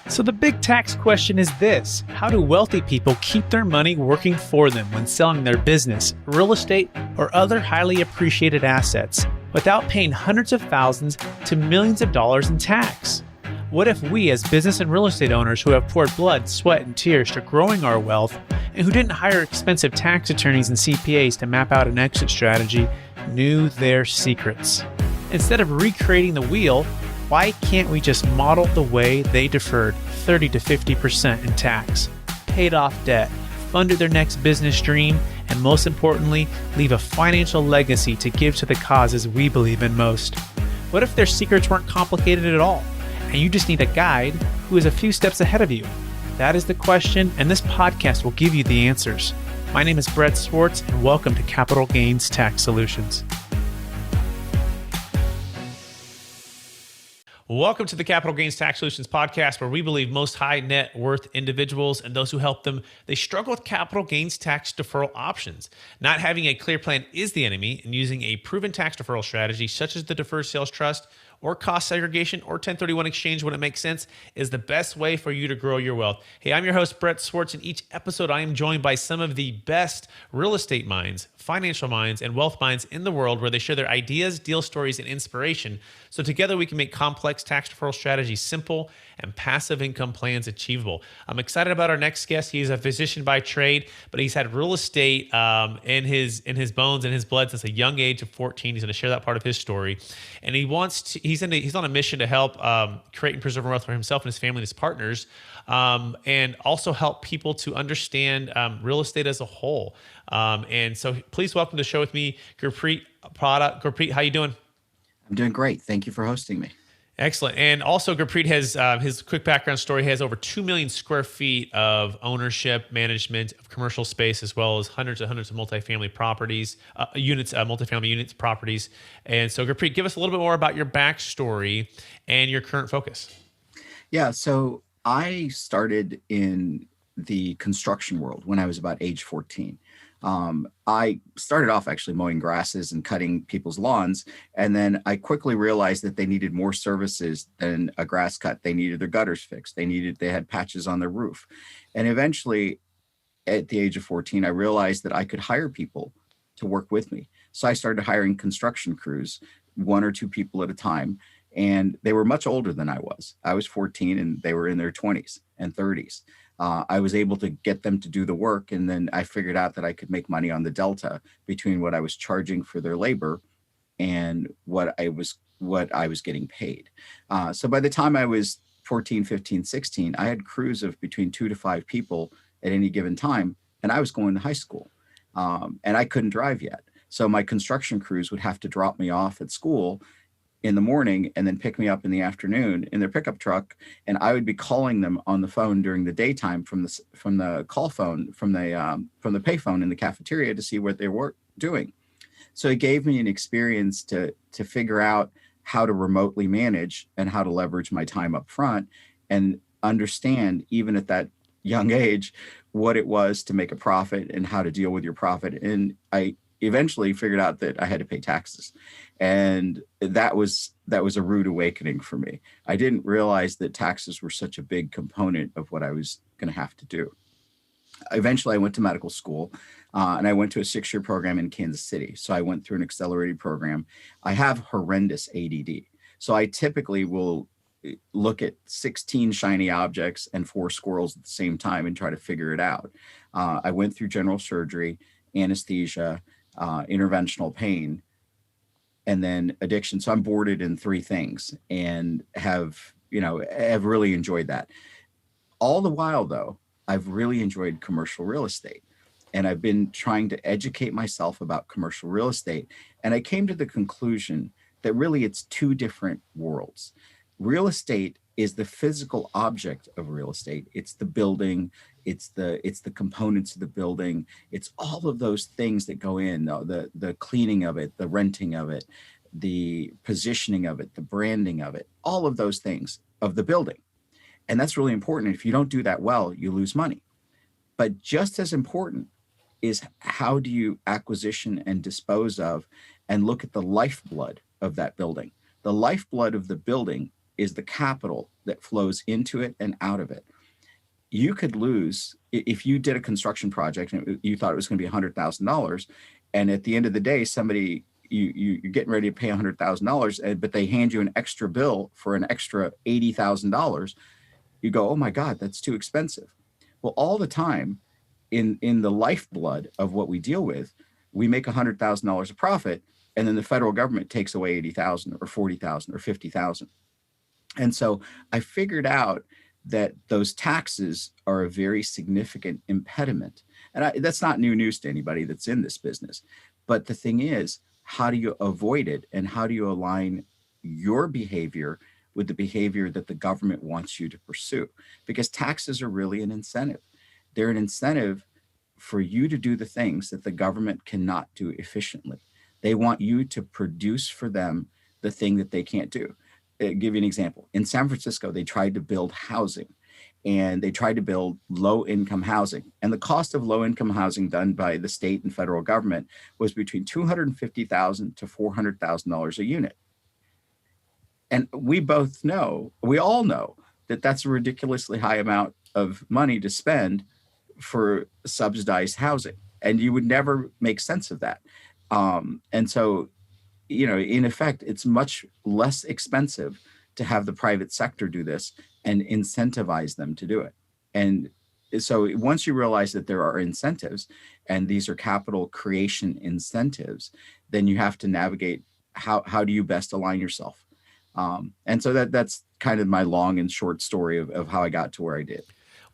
So the big tax question is this: how do wealthy people keep their money working for them when selling their business, real estate, or other highly appreciated assets without paying hundreds of thousands to millions of dollars in tax? What if we, as business and real estate owners who have poured blood, sweat, and tears to growing our wealth, and who didn't hire expensive tax attorneys and CPAs to map out an exit strategy, knew their secrets? Instead of recreating the wheel, why can't we just model the way they deferred 30 to 50% in tax, paid off debt, funded their next business dream, and most importantly, leave a financial legacy to give to the causes we believe in most? What if their secrets weren't complicated at all, and you just need a guide who is a few steps ahead of you? That is the question, and this podcast will give you the answers. My name is Brett Swarts, and welcome to Capital Gains Tax Solutions. Welcome to the Capital Gains Tax Solutions podcast, where we believe most high net worth individuals and those who help them, they struggle with capital gains tax deferral options. Not having a clear plan is the enemy, and using a proven tax deferral strategy such as the deferred sales trust or cost segregation or 1031 exchange when it makes sense is the best way for you to grow your wealth. Hey, I'm your host, Brett Swarts. In each episode, I am joined by some of the best real estate minds, financial minds, and wealth minds in the world, where they share their ideas, deal stories, and inspiration. So together we can make complex tax deferral strategies simple and passive income plans achievable. I'm excited about our next guest. He's a physician by trade, but he's had real estate in his bones and his blood since a young age of 14. He's going to share that part of his story, and he's on a mission to help create and preserve wealth for himself and his family and his partners, and also help people to understand real estate as a whole. And so please welcome to the show with me, Gurpreet Padda. Gurpreet, how you doing? I'm doing great. Thank you for hosting me. Excellent. And also Gurpreet has his quick background story. He has over 2 million square feet of ownership, management of commercial space, as well as hundreds of multifamily properties, multifamily units, properties. And so Gurpreet, give us a little bit more about your backstory and your current focus. Yeah. So I started in the construction world when I was about age 14. I started off actually mowing grasses and cutting people's lawns. And then I quickly realized that they needed more services than a grass cut. They needed their gutters fixed. They had patches on their roof. And eventually at the age of 14, I realized that I could hire people to work with me. So I started hiring construction crews, 1 or 2 people at a time. And they were much older than I was. I was 14 and they were in their 20s and 30s. I was able to get them to do the work, and then I figured out that I could make money on the delta between what I was charging for their labor and what I was getting paid. So by the time I was 14, 15, 16, I had crews of between 2 to 5 people at any given time, and I was going to high school, and I couldn't drive yet. So my construction crews would have to drop me off at school in the morning and then pick me up in the afternoon in their pickup truck, and I would be calling them on the phone during the daytime from the call phone from the payphone in the cafeteria to see what they were doing. So it gave me an experience to figure out how to remotely manage and how to leverage my time up front and understand, even at that young age, what it was to make a profit and how to deal with your profit. And I eventually figured out that I had to pay taxes. And that was a rude awakening for me. I didn't realize that taxes were such a big component of what I was going to have to do. Eventually, I went to medical school, and I went to a 6-year program in Kansas City. So I went through an accelerated program. I have horrendous ADD. So I typically will look at 16 shiny objects and 4 squirrels at the same time and try to figure it out. I went through general surgery, anesthesia, interventional pain, and then addiction. So I'm boarded in 3 things and have really enjoyed that. All the while, though, I've really enjoyed commercial real estate, and I've been trying to educate myself about commercial real estate. And I came to the conclusion that really it's 2 different worlds. Real estate is the physical object of real estate. It's the building, it's the components of the building, it's all of those things that go in, the cleaning of it, the renting of it, the positioning of it, the branding of it, all of those things of the building. And that's really important. If you don't do that well, you lose money. But just as important is how do you acquisition and dispose of and look at the lifeblood of that building. The lifeblood of the building is the capital that flows into it and out of it. You could lose if you did a construction project and you thought it was going to be $100,000, and at the end of the day, somebody you're getting ready to pay $100,000, but they hand you an extra bill for an extra $80,000. You go, oh my God, that's too expensive. Well, all the time in the lifeblood of what we deal with, we make $100,000 of profit, and then the federal government takes away 80,000 or 40,000 or 50,000. And so I figured out that those taxes are a very significant impediment. And that's not new news to anybody that's in this business. But the thing is, how do you avoid it? And how do you align your behavior with the behavior that the government wants you to pursue? Because taxes are really an incentive. They're an incentive for you to do the things that the government cannot do efficiently. They want you to produce for them the thing that they can't do. I'll give you an example. In San Francisco, they tried to build housing, and they tried to build low-income housing. And the cost of low-income housing done by the state and federal government was between $250,000 to $400,000 a unit. And we all know that that's a ridiculously high amount of money to spend for subsidized housing. And you would never make sense of that. And so, in effect, it's much less expensive to have the private sector do this and incentivize them to do it. And so once you realize that there are incentives, and these are capital creation incentives, then you have to navigate how do you best align yourself. And so that's kind of my long and short story of how I got to where I did.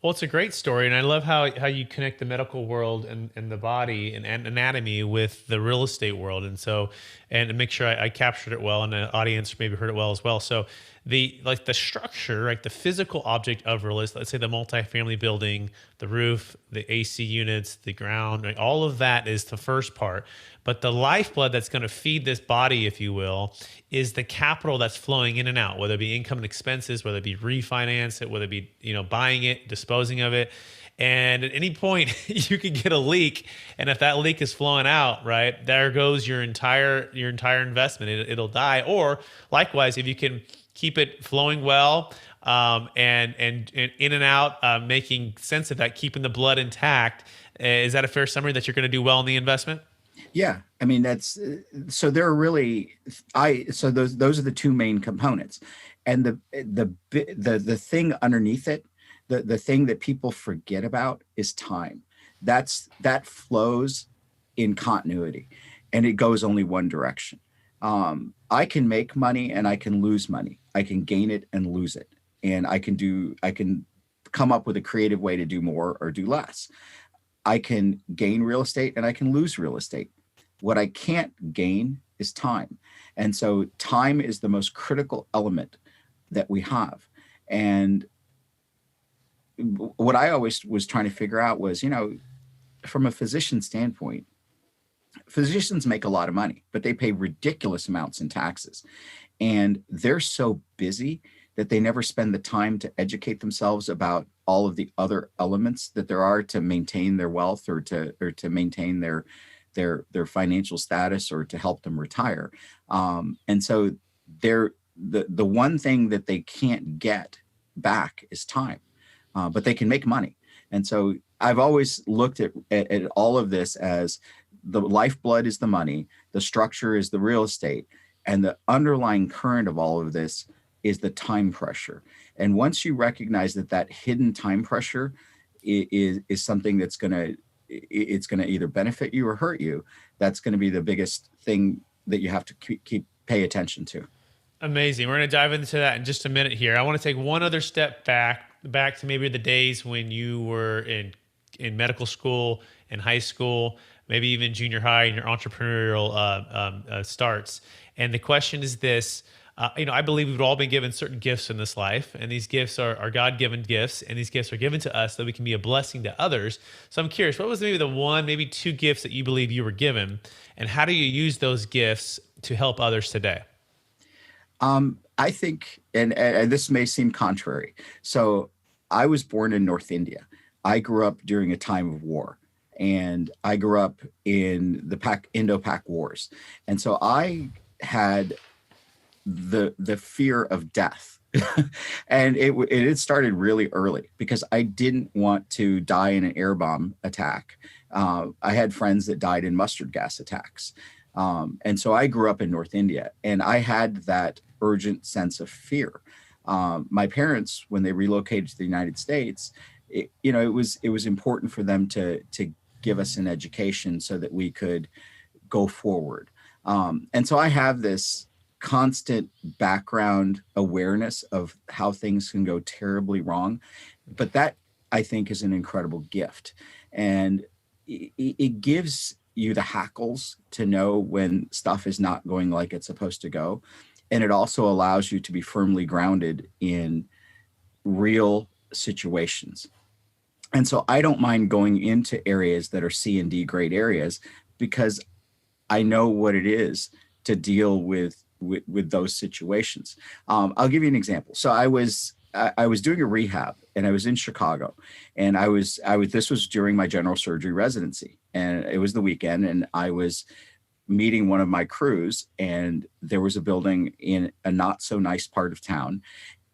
Well, it's a great story, and I love how you connect the medical world and the body and anatomy with the real estate world, and to make sure I captured it well, and the audience maybe heard it well as well. So the structure, right, the physical object of real estate, let's say the multifamily building, the roof, the AC units, the ground, right, all of that is the first part. But the lifeblood that's going to feed this body, if you will, is the capital that's flowing in and out, whether it be income and expenses, whether it be refinance it, whether it be buying it, disposing of it. And at any point, you could get a leak, and if that leak is flowing out, right, there goes your entire investment. It'll die. Or likewise, if you can keep it flowing well, and in and out, making sense of that, keeping the blood intact. Is that a fair summary that you're going to do well in the investment? Yeah, I mean that's so there are really so those are the two main components, and the thing underneath it, the thing that people forget about is time. That flows in continuity, and it goes only one direction. I can make money and I can lose money. I can gain it and lose it, and I can come up with a creative way to do more or do less. I can gain real estate and I can lose real estate. What I can't gain is time. And so time is the most critical element that we have. And what I always was trying to figure out was, from a physician standpoint, physicians make a lot of money, but they pay ridiculous amounts in taxes. And they're so busy that they never spend the time to educate themselves about all of the other elements that there are to maintain their wealth or to maintain their financial status or to help them retire. And so the one thing that they can't get back is time, but they can make money. And so I've always looked at all of this as the lifeblood is the money, the structure is the real estate, and the underlying current of all of this is the time pressure. And once you recognize that hidden time pressure is something that's it's going to either benefit you or hurt you, that's going to be the biggest thing that you have to pay attention to. Amazing. We're going to dive into that in just a minute here. I want to take one other step back to maybe the days when you were in medical school, in high school, maybe even junior high, in your entrepreneurial starts. And the question is this. I believe we've all been given certain gifts in this life, and these gifts are God-given gifts, and these gifts are given to us so that we can be a blessing to others. So I'm curious, what was maybe the one, maybe two gifts that you believe you were given, and how do you use those gifts to help others today? I think, and this may seem contrary. So I was born in North India. I grew up during a time of war, and I grew up in the Indo-Pak wars. And so I had the fear of death And it had started really early because I didn't want to die in an air bomb attack. I had friends that died in mustard gas attacks. And so I grew up in North India, and I had that urgent sense of fear. My parents, when they relocated to the United States, it was important for them to give us an education so that we could go forward. And so I have this constant background awareness of how things can go terribly wrong. But that, I think, is an incredible gift. And it gives you the hackles to know when stuff is not going like it's supposed to go. And it also allows you to be firmly grounded in real situations. And so I don't mind going into areas that are C and D grade areas because I know what it is to deal with those situations. I'll give you an example. So I was doing a rehab, and I was in Chicago, and I was this was during my general surgery residency, and it was the weekend, and I was meeting one of my crews, and there was a building in a not so nice part of town,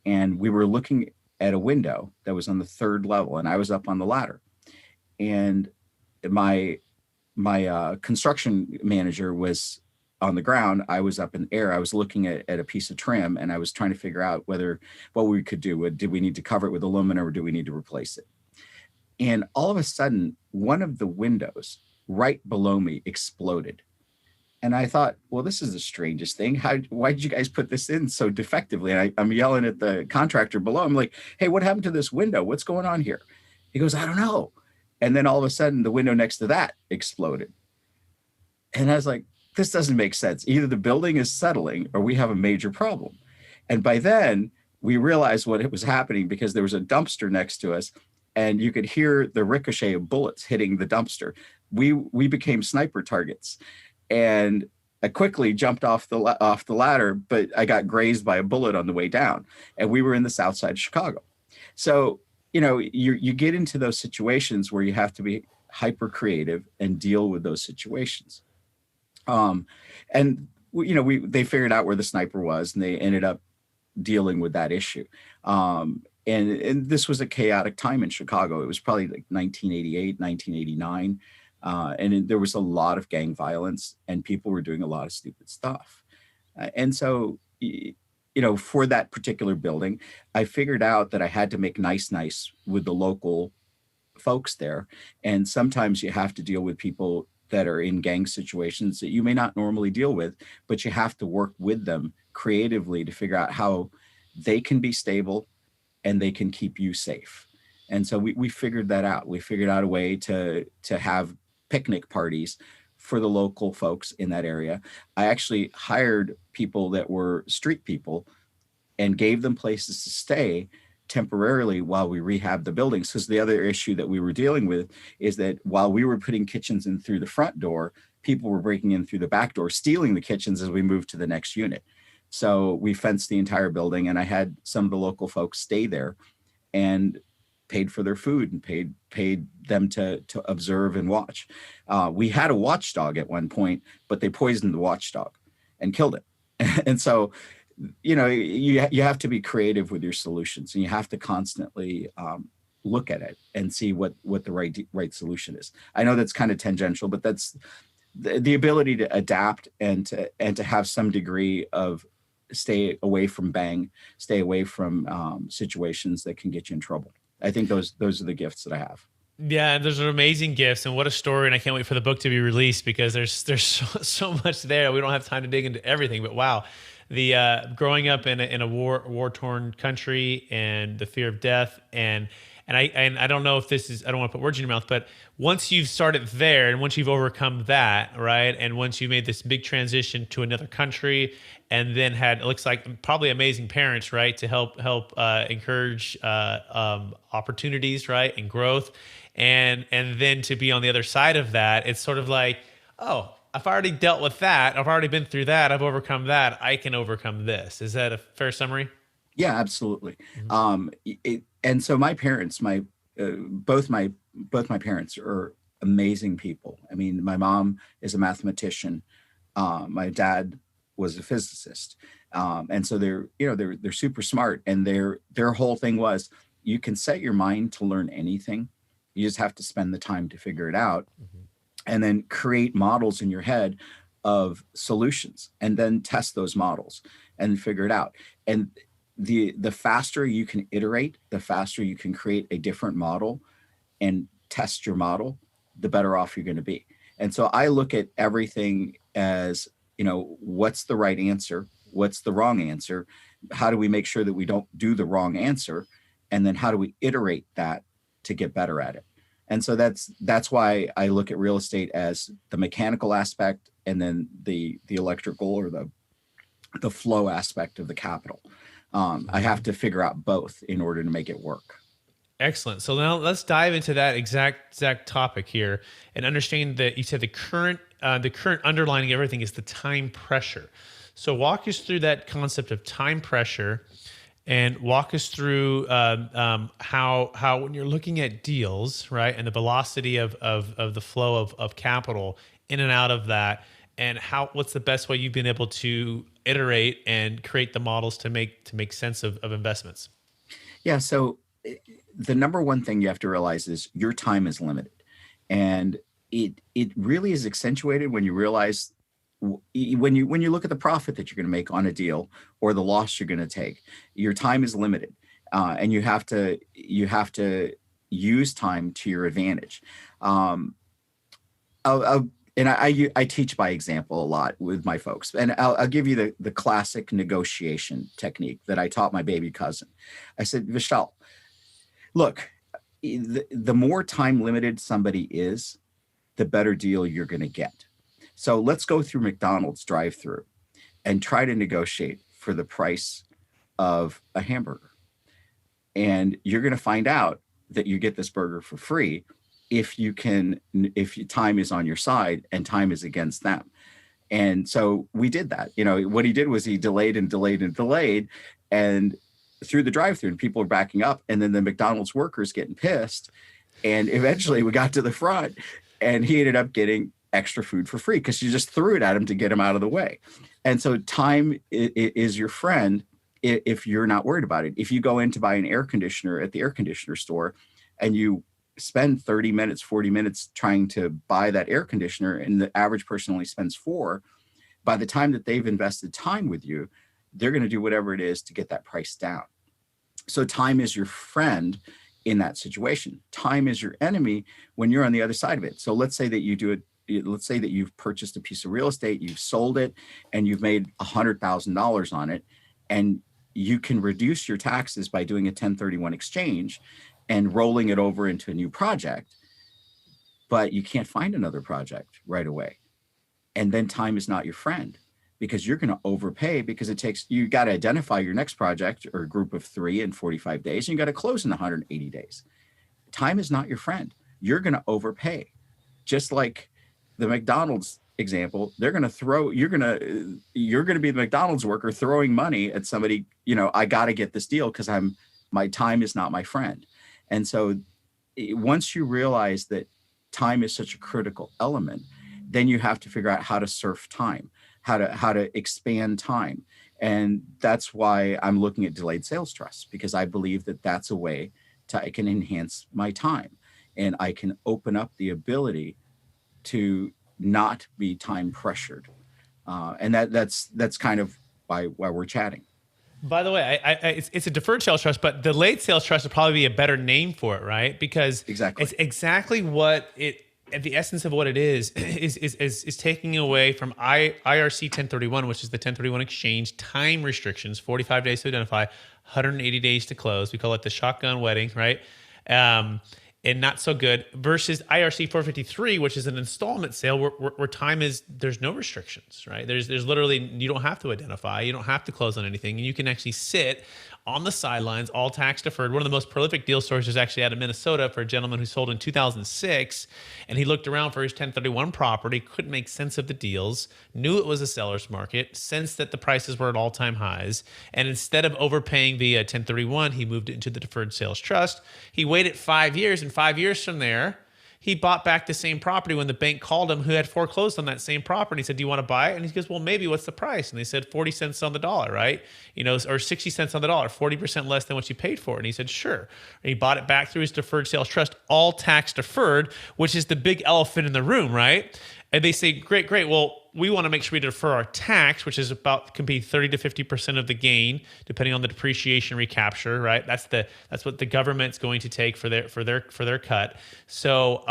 and we were looking at a window that was on the third level, and I was up on the ladder, and my construction manager was on the ground. I was up in the air. I was looking at a piece of trim, and I was trying to figure out what we could do. Did we need to cover it with aluminum, or do we need to replace it? And all of a sudden, one of the windows right below me exploded. And I thought, well, this is the strangest thing. Why did you guys put this in so defectively? And I'm yelling at the contractor below. I'm like, hey, what happened to this window? What's going on here? He goes, I don't know. And then all of a sudden, the window next to that exploded. And I was like, this doesn't make sense. Either the building is settling or we have a major problem. And by then, we realized what was happening because there was a dumpster next to us, and you could hear the ricochet of bullets hitting the dumpster. We became sniper targets. And I quickly jumped off the ladder, but I got grazed by a bullet on the way down. And we were in the south side of Chicago. So, you get into those situations where you have to be hyper creative and deal with those situations. And they figured out where the sniper was, and they ended up dealing with that issue. And this was a chaotic time in Chicago. It was probably like 1988, 1989. There was a lot of gang violence, and people were doing a lot of stupid stuff. And so, for that particular building, I figured out that I had to make nice with the local folks there. And sometimes you have to deal with people that are in gang situations that you may not normally deal with, but you have to work with them creatively to figure out how they can be stable and they can keep you safe. And so we figured that out. We figured out a way to have picnic parties for the local folks in that area. I actually hired people that were street people and gave them places to stay temporarily while we rehabbed the buildings. Because the other issue that we were dealing with is that while we were putting kitchens in through the front door, people were breaking in through the back door, stealing the kitchens as we moved to the next unit. So we fenced the entire building, and I had some of the local folks stay there and paid for their food and paid them to observe and watch. We had a watchdog at one point, but they poisoned the watchdog and killed it. And so, you have to be creative with your solutions, and you have to constantly look at it and see what the right solution is. I know that's kind of tangential, but that's the ability to adapt and to have some degree of stay away from stay away from situations that can get you in trouble. I think those are the gifts that I have. Yeah, and those are amazing gifts, and what a story! And I can't wait for the book to be released because there's so much there. We don't have time to dig into everything, but wow, the growing up in a war torn country and the fear of death and I don't know if this is, I don't want to put words in your mouth, but once you've started there and once you've overcome that, right, and once you made this big transition to another country, and then had, it looks like probably amazing parents, right, to help encourage opportunities, right, and growth, and then to be on the other side of that, it's sort of like, oh, I've already dealt with that, I've already been through that, I've overcome that, I can overcome this. Is that a fair summary? Yeah, absolutely. And so my parents, both my parents are amazing people. I mean, my mom is a mathematician. My dad was a physicist. And so they're super smart, and their whole thing was, you can set your mind to learn anything. You just have to spend the time to figure it out, and then create models in your head of solutions, and then test those models and figure it out. And the faster you can iterate, the faster you can create a different model and test your model, the better off you're going to be. And so I look at everything as, what's the right answer? What's the wrong answer? How do we make sure that we don't do the wrong answer? And then how do we iterate that to get better at it? And so that's why I look at real estate as the mechanical aspect, and then the electrical, or the flow aspect of the capital. I have to figure out both in order to make it work. Excellent. So now let's dive into that exact topic here and understand that you said the current underlining everything is the time pressure. So walk us through that concept of time pressure, and walk us through how when you're looking at deals, right, and the velocity of the flow of capital in and out of that, and what's the best way you've been able to iterate and create the models to make sense of investments. Yeah. So the number one thing you have to realize is your time is limited, and it really is accentuated when you realize, when you look at the profit that you're going to make on a deal, or the loss you're going to take. Your time is limited, and you have to use time to your advantage. I teach by example a lot with my folks, and I'll give you the classic negotiation technique that I taught my baby cousin. I said, Vishal, look, the more time limited somebody is, the better deal you're going to get. So let's go through McDonald's drive-through and try to negotiate for the price of a hamburger. And you're going to find out that you get this burger for free if time is on your side and time is against them. And so we did that. What he did was he delayed and delayed and delayed, and through the drive-through, and people are backing up, and then the McDonald's workers getting pissed. And eventually we got to the front, and he ended up getting extra food for free because you just threw it at him to get him out of the way. And so time is your friend if you're not worried about it. If you go in to buy an air conditioner at the air conditioner store, and you spend 30 minutes, 40 minutes trying to buy that air conditioner, and the average person only spends 4, by the time that they've invested time with you, they're going to do whatever it is to get that price down. So time is your friend in that situation. Time is your enemy when you're on the other side of it. So let's say that you do it. Let's say that you've purchased a piece of real estate, you've sold it, and you've made $100,000 on it, and you can reduce your taxes by doing a 1031 exchange and rolling it over into a new project, but you can't find another project right away. And then time is not your friend, because you're going to overpay, because you got to identify your next project or group of 3 in 45 days, and you got to close in 180 days. Time is not your friend. You're going to overpay. Just like the McDonald's example, you're going to be the McDonald's worker throwing money at somebody, I got to get this deal because my time is not my friend. And so once you realize that time is such a critical element, then you have to figure out how to surf time, how to expand time. And that's why I'm looking at delayed sales trusts, because I believe that that's a way I can enhance my time, and I can open up the ability to not be time pressured. And that's kind of why we're chatting. By the way, it's a deferred sales trust, but the delayed sales trust would probably be a better name for it, right? Because it's exactly what the essence of what it is taking away from IRC 1031, which is the 1031 exchange time restrictions, 45 days to identify, 180 days to close. We call it the shotgun wedding, right? And not so good, versus IRC 453, which is an installment sale where time is, there's no restrictions, right? There's literally, you don't have to identify, you don't have to close on anything, and you can actually sit on the sidelines, all tax deferred. One of the most prolific deal stories is actually out of Minnesota for a gentleman who sold in 2006, and he looked around for his 1031 property, couldn't make sense of the deals, knew it was a seller's market, sensed that the prices were at all-time highs, and instead of overpaying via 1031, he moved it into the deferred sales trust. He waited 5 years, and 5 years from there, he bought back the same property when the bank called him who had foreclosed on that same property. He said, do you want to buy it? And he goes, well, maybe. What's the price? And they said 40 cents on the dollar, right? Or 60 cents on the dollar, 40% less than what you paid for it. And he said, sure. And he bought it back through his deferred sales trust, all tax deferred, which is the big elephant in the room, right? And they say, great. Well, we want to make sure we defer our tax, which is can be 30 to 50% of the gain, depending on the depreciation recapture, right? That's what the government's going to take for their cut. So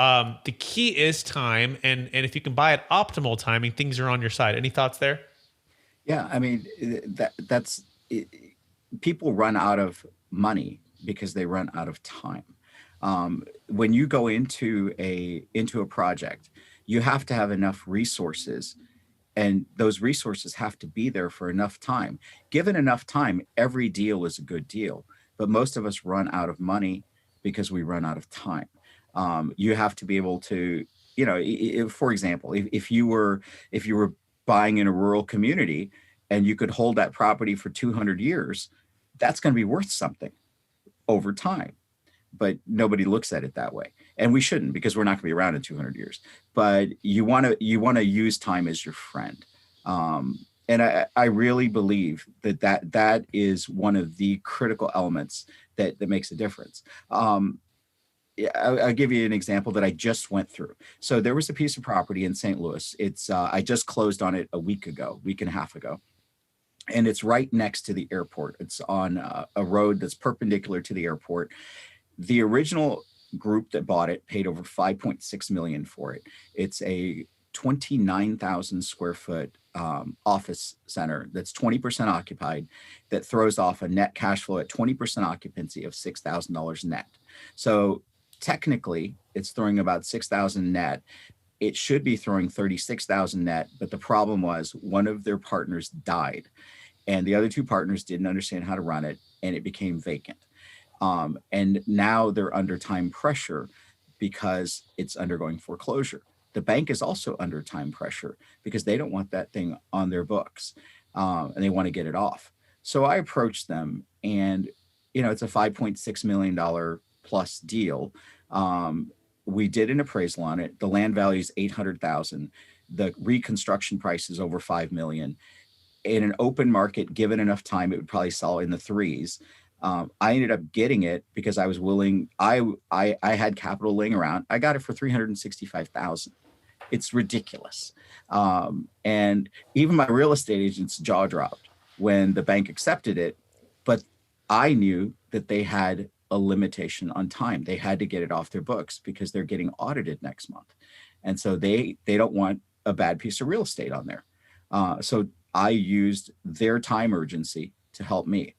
the key is time, and if you can buy at optimal timing, things are on your side. Any thoughts there? Yeah, I mean, that's people run out of money because they run out of time. When you go into a project, you have to have enough resources, and those resources have to be there for enough time. Given enough time, every deal is a good deal, but most of us run out of money because we run out of time. You have to be able to, for example, if you were buying in a rural community and you could hold that property for 200 years, that's going to be worth something over time. But nobody looks at it that way, and we shouldn't, because we're not going to be around in 200 years. But you want to use time as your friend, and I really believe that is one of the critical elements that makes a difference. I'll give you an example that I just went through. So there was a piece of property in St. Louis. It's I just closed on it a week and a half ago. And it's right next to the airport. It's on a road that's perpendicular to the airport. The original group that bought it paid over $5.6 million for it. It's a 29,000 square foot office center that's 20% occupied, that throws off a net cash flow at 20% occupancy of $6,000 net. So technically, it's throwing about $6,000 net. It should be throwing $36,000 net, but the problem was one of their partners died, and the other two partners didn't understand how to run it, and it became vacant. And now they're under time pressure because it's undergoing foreclosure. The bank is also under time pressure because they don't want that thing on their books, and they want to get it off. So I approached them, and it's a $5.6 million plus deal. We did an appraisal on it. The land value is $800,000. The reconstruction price is over $5 million. In an open market, given enough time, it would probably sell in the threes. I ended up getting it because I was willing. I had capital laying around. I got it for $365,000. It's ridiculous. And even my real estate agent's jaw dropped when the bank accepted it. But I knew that they had a limitation on time. They had to get it off their books because they're getting audited next month. And so they don't want a bad piece of real estate on there. So I used their time urgency to help me.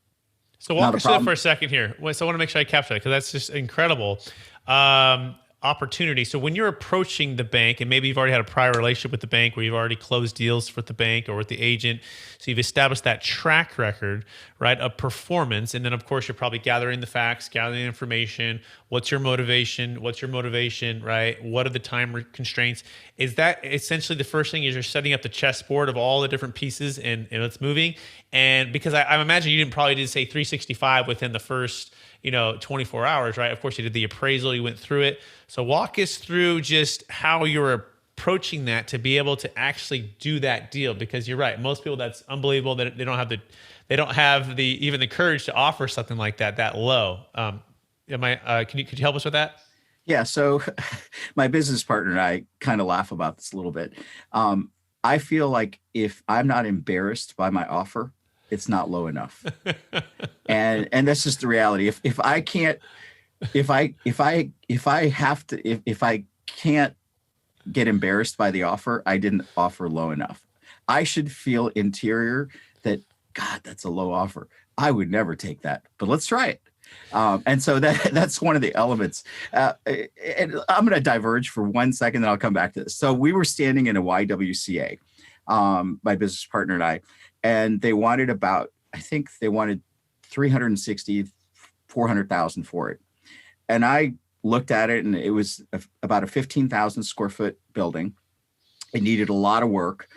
So walk us through that for a second here. So I want to make sure I capture that, because that's just incredible opportunity. So when you're approaching the bank, and maybe you've already had a prior relationship with the bank where you've already closed deals with the bank or with the agent, so you've established that track record, right, of performance. And then, of course, you're probably gathering the facts, gathering the information. What's your motivation? Right? What are the time constraints? Is that essentially the first thing? Is you're setting up the chessboard of all the different pieces and it's moving? And because I imagine you didn't say 365 within the first 24 hours, right? Of course, you did the appraisal, you went through it. So walk us through just how you're approaching that to be able to actually do that deal, because you're right. Most people, that's unbelievable that they don't have even the courage to offer something like that low. Could you help us with that? Yeah. So my business partner and I kind of laugh about this a little bit. I feel like if I'm not embarrassed by my offer, it's not low enough. And that's just the reality. If I can't get embarrassed by the offer, I didn't offer low enough. I should feel interior that, God, that's a low offer. I would never take that, but let's try it. And so that's one of the elements. And I'm going to diverge for 1 second, then I'll come back to this. So we were standing in a YWCA, my business partner and I, and they wanted I think they wanted 360, 400,000 for it. And I looked at it, and it was about a 15,000 square foot building. It needed a lot of work.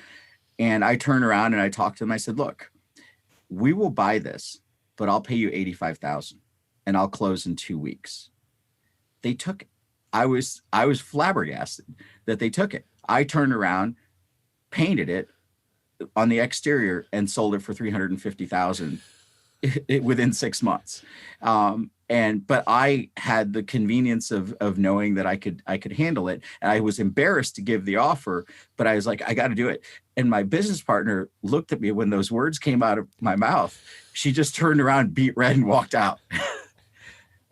And I turned around and I talked to them. I said, look, we will buy this, but I'll pay you 85,000 and I'll close in 2 weeks. They took I was flabbergasted that they took it. I turned around, painted it on the exterior, and sold it for 350,000 within 6 months. But I had the convenience of knowing that I could handle it. And I was embarrassed to give the offer, but I was like, I got to do it. And my business partner looked at me when those words came out of my mouth. She just turned around, beat red, and walked out.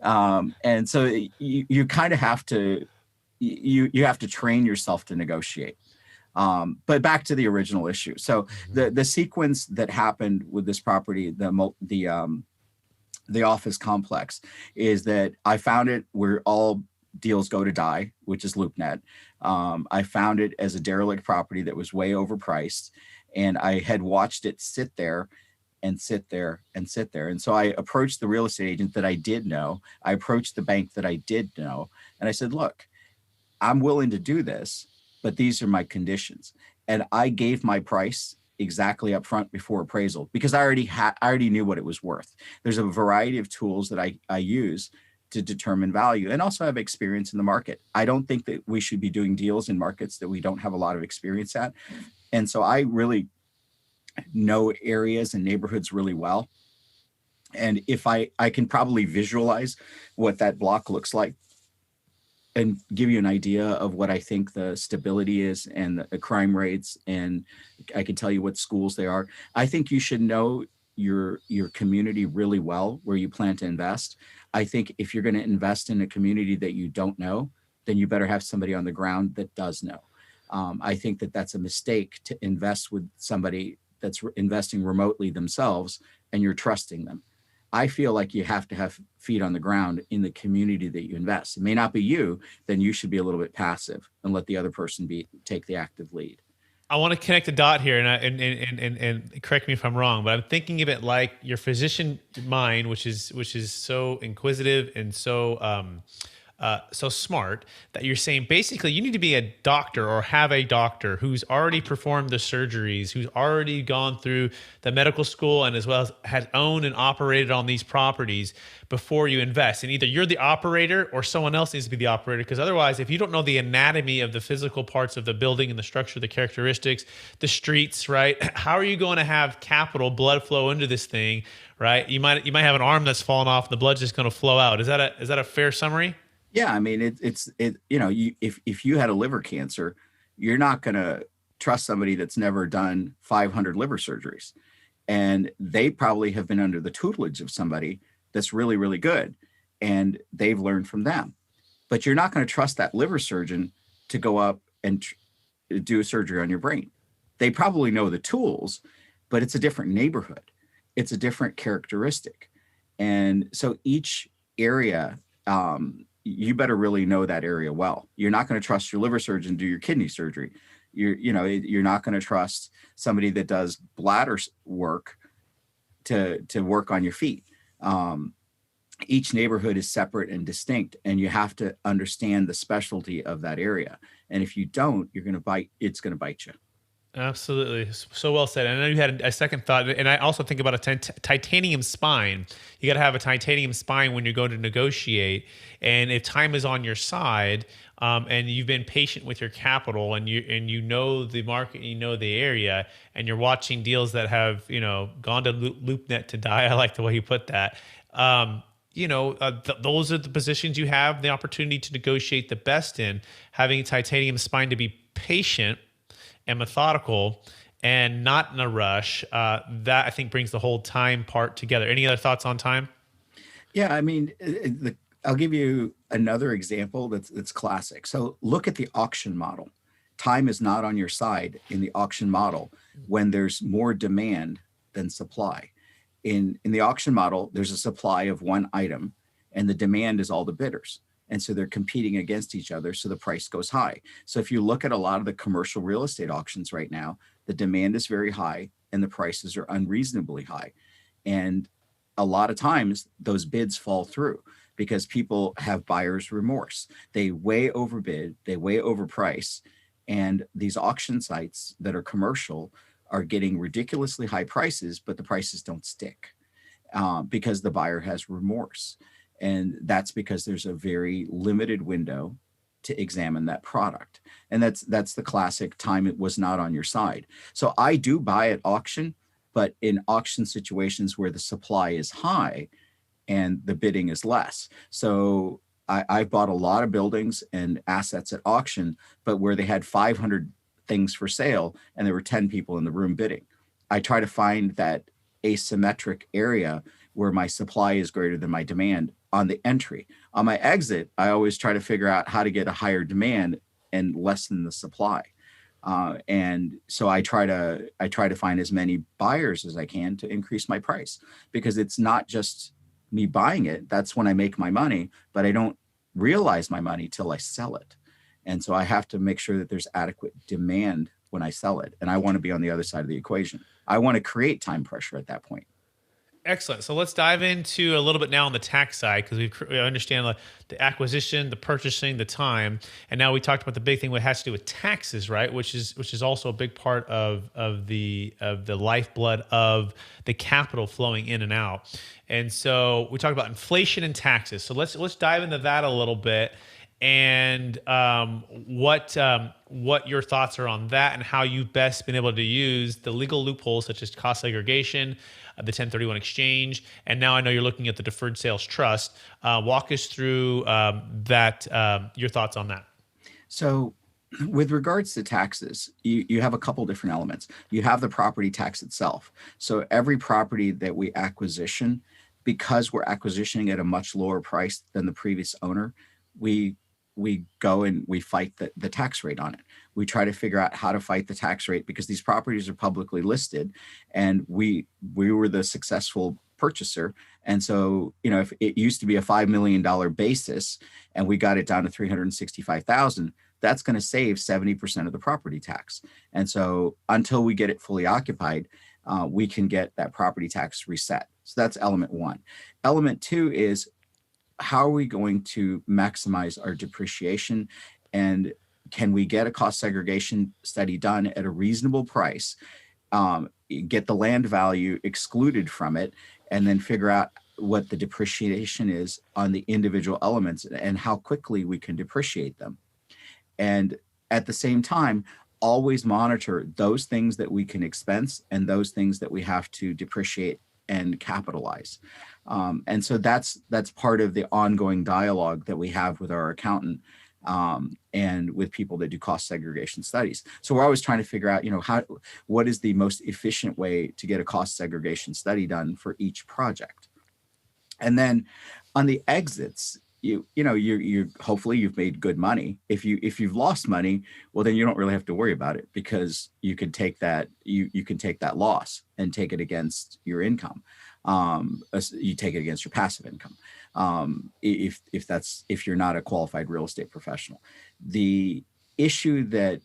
And so you kind of have to, you have to train yourself to negotiate. But back to the original issue. So the sequence that happened with this property, the office complex, is that I found it where all deals go to die, which is LoopNet. I found it as a derelict property that was way overpriced, and I had watched it sit there and sit there and sit there. And so I approached the real estate agent that I did know. I approached the bank that I did know, and I said, look, I'm willing to do this, but these are my conditions. And I gave my price exactly up front before appraisal, because I already knew what it was worth. There's a variety of tools that I use to determine value, and also have experience in the market. I don't think that we should be doing deals in markets that we don't have a lot of experience at. And so I really know areas and neighborhoods really well. And if I can probably visualize what that block looks like and give you an idea of what I think the stability is and the crime rates, and I can tell you what schools they are. I think you should know your community really well where you plan to invest. I think if you're going to invest in a community that you don't know, then you better have somebody on the ground that does know. I think that that's a mistake to invest with somebody that's investing remotely themselves and you're trusting them. I feel like you have to have feet on the ground in the community that you invest. It may not be you, then you should be a little bit passive and let the other person take the active lead. I want to connect the dot here, and correct me if I'm wrong, but I'm thinking of it like your physician mind, which is so inquisitive and so smart, that you're saying basically you need to be a doctor or have a doctor who's already performed the surgeries, who's already gone through the medical school, and as well as has owned and operated on these properties before you invest. And either you're the operator or someone else needs to be the operator, because otherwise, if you don't know the anatomy of the physical parts of the building and the structure, the characteristics, the streets, right? How are you going to have capital blood flow into this thing, right? You might have an arm that's fallen off and the blood's just going to flow out. Is that a fair summary? Yeah, I mean, if you had a liver cancer, you're not going to trust somebody that's never done 500 liver surgeries, and they probably have been under the tutelage of somebody that's really, really good, and they've learned from them. But you're not going to trust that liver surgeon to go up and do a surgery on your brain. They probably know the tools, but it's a different neighborhood. It's a different characteristic. And so each area, you better really know that area well. You're not going to trust your liver surgeon to do your kidney surgery. You're not going to trust somebody that does bladder work to work on your feet. Each neighborhood is separate and distinct, and you have to understand the specialty of that area. And if you don't, it's going to bite you. Absolutely. So well said. And I know you had a second thought, and I also think about a titanium spine. You got to have a titanium spine when you're going to negotiate. And if time is on your side, and you've been patient with your capital, and you know the market, you know the area, and you're watching deals that have gone to LoopNet to die. I like the way you put that. Those are the positions you have the opportunity to negotiate the best in. Having a titanium spine to be patient and methodical and not in a rush, that I think brings the whole time part together. Any other thoughts on time? Yeah, I mean, I'll give you another example that's classic. So look at the auction model. Time is not on your side in the auction model when there's more demand than supply. In the auction model, there's a supply of one item, and the demand is all the bidders. And so they're competing against each other, so the price goes high. So if you look at a lot of the commercial real estate auctions right now, the demand is very high and the prices are unreasonably high. And a lot of times those bids fall through because people have buyer's remorse. They way overbid, they way overprice, and these auction sites that are commercial are getting ridiculously high prices, but the prices don't stick because the buyer has remorse. And that's because there's a very limited window to examine that product. And that's the classic time it was not on your side. So I do buy at auction, but in auction situations where the supply is high and the bidding is less. So I've bought a lot of buildings and assets at auction, but where they had 500 things for sale and there were 10 people in the room bidding. I try to find that asymmetric area where my supply is greater than my demand on the entry. On my exit, I always try to figure out how to get a higher demand and lessen the supply. And so I try to find as many buyers as I can to increase my price, because it's not just me buying it. That's when I make my money, but I don't realize my money till I sell it. And so I have to make sure that there's adequate demand when I sell it. And I want to be on the other side of the equation. I want to create time pressure at that point. Excellent. So let's dive into a little bit now on the tax side, because we understand the acquisition, the purchasing, the time, and now we talked about the big thing what has to do with taxes, right? Which is also a big part of the lifeblood of the capital flowing in and out. And so we talked about inflation and taxes. So let's dive into that a little bit, and what your thoughts are on that, and how you've best been able to use the legal loopholes such as cost segregation, the 1031 exchange, and now I know you're looking at the deferred sales trust. Walk us through your thoughts on that. So with regards to taxes, you have a couple different elements. You have the property tax itself. So every property that we acquisition, because we're acquisitioning at a much lower price than the previous owner, we go and we fight the tax rate on it. We try to figure out how to fight the tax rate, because these properties are publicly listed and we were the successful purchaser. And so, if it used to be a $5 million basis and we got it down to 365,000, that's going to save 70% of the property tax. And so until we get it fully occupied, we can get that property tax reset. So that's element one. Element two is, how are we going to maximize our depreciation, and can we get a cost segregation study done at a reasonable price, get the land value excluded from it, and then figure out what the depreciation is on the individual elements and how quickly we can depreciate them. And at the same time, always monitor those things that we can expense and those things that we have to depreciate and capitalize. And so that's part of the ongoing dialogue that we have with our accountant and with people that do cost segregation studies. So we're always trying to figure out, what is the most efficient way to get a cost segregation study done for each project. And then on the exits, you hopefully you've made good money. If you've lost money, well, then you don't really have to worry about it, because you can take that you can take that loss and take it against your income. You take it against your passive income. If you're not a qualified real estate professional. The issue that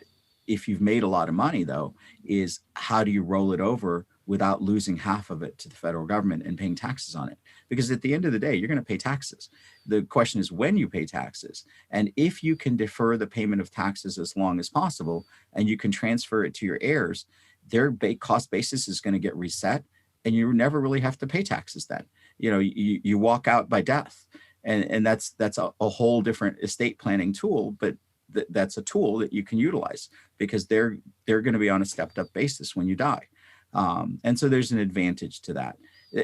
if you've made a lot of money, though, is how do you roll it over without losing half of it to the federal government and paying taxes on it? Because at the end of the day, you're going to pay taxes. The question is when you pay taxes. And if you can defer the payment of taxes as long as possible, and you can transfer it to your heirs, their cost basis is going to get reset, and you never really have to pay taxes then. You walk out by death. And that's a whole different estate planning tool, but that's a tool that you can utilize, because they're going to be on a stepped up basis when you die. And so there's an advantage to that.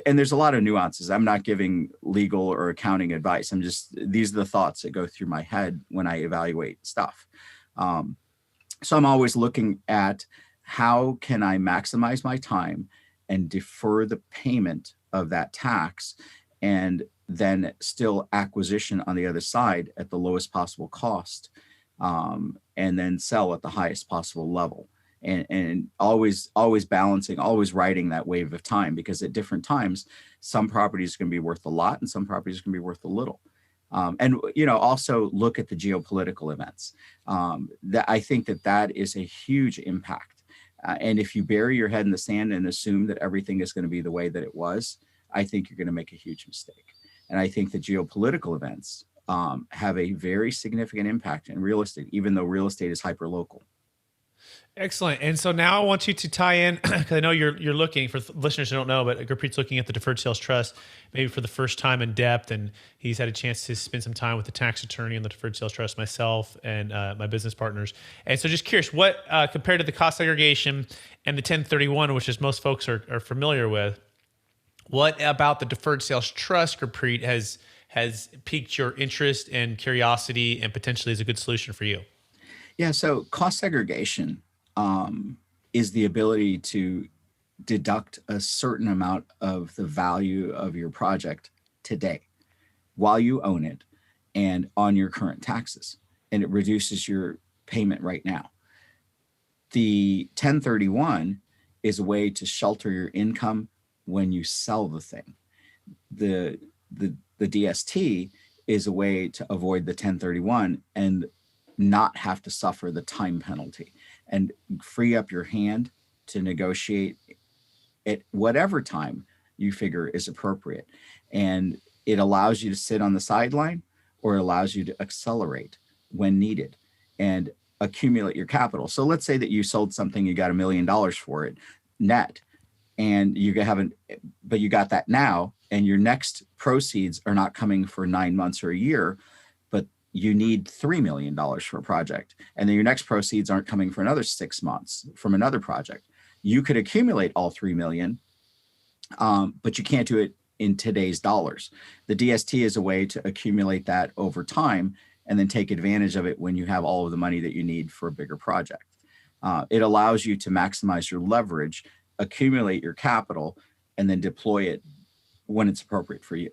And there's a lot of nuances. I'm not giving legal or accounting advice. These are the thoughts that go through my head when I evaluate stuff. So I'm always looking at, how can I maximize my time and defer the payment of that tax, and then still acquisition on the other side at the lowest possible cost, and then sell at the highest possible level. And always balancing, always riding that wave of time, because at different times, some properties are going to be worth a lot and some properties are going to be worth a little. And also look at the geopolitical events. That I think that is a huge impact. And if you bury your head in the sand and assume that everything is going to be the way that it was, I think you're going to make a huge mistake. And I think the geopolitical events have a very significant impact in real estate, even though real estate is hyper local. Excellent. And so now I want you to tie in because I know you're looking for listeners who don't know, but Gurpreet's looking at the deferred sales trust maybe for the first time in depth, and he's had a chance to spend some time with the tax attorney on the deferred sales trust, myself and my business partners. And so, just curious, what compared to the cost segregation and the 1031, which is most folks are familiar with, what about the deferred sales trust, Gurpreet, has piqued your interest and curiosity, and potentially is a good solution for you? Yeah, so cost segregation is the ability to deduct a certain amount of the value of your project today while you own it and on your current taxes. And it reduces your payment right now. The 1031 is a way to shelter your income when you sell the thing. The DST is a way to avoid the 1031 and not have to suffer the time penalty and free up your hand to negotiate at whatever time you figure is appropriate. And it allows you to sit on the sideline or allows you to accelerate when needed and accumulate your capital. So let's say that you sold something, you got $1 million for it net, and you haven't, but you got that now, and your next proceeds are not coming for 9 months or a year, but you need $3 million for a project. And then your next proceeds aren't coming for another 6 months from another project. You could accumulate all 3 million, but you can't do it in today's dollars. The DST is a way to accumulate that over time and then take advantage of it when you have all of the money that you need for a bigger project. It allows you to maximize your leverage, accumulate your capital, and then deploy it when it's appropriate for you.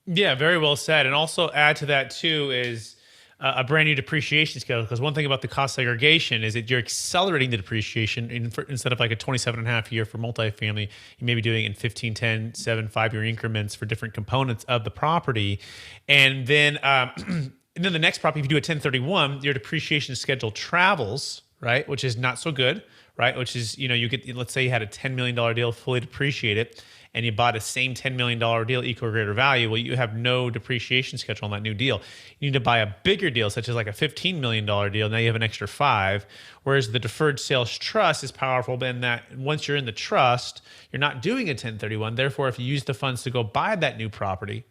Yeah, very well said. And also add to that too is a brand new depreciation schedule. Because one thing about the cost segregation is that you're accelerating the depreciation instead of like a 27.5 year for multifamily, you may be doing it in 15, 10, 7, 5 year increments for different components of the property. And then, and then the next property, if you do a 1031, your depreciation schedule travels, right? Which is not so good, right? Which is, you get, let's say you had a $10 million deal fully depreciated, and you bought a same $10 million deal equal or greater value. Well, you have no depreciation schedule on that new deal. You need to buy a bigger deal, such as like a $15 million deal. Now you have an extra 5. Whereas the deferred sales trust is powerful in that once you're in the trust, you're not doing a 1031. Therefore, if you use the funds to go buy that new property,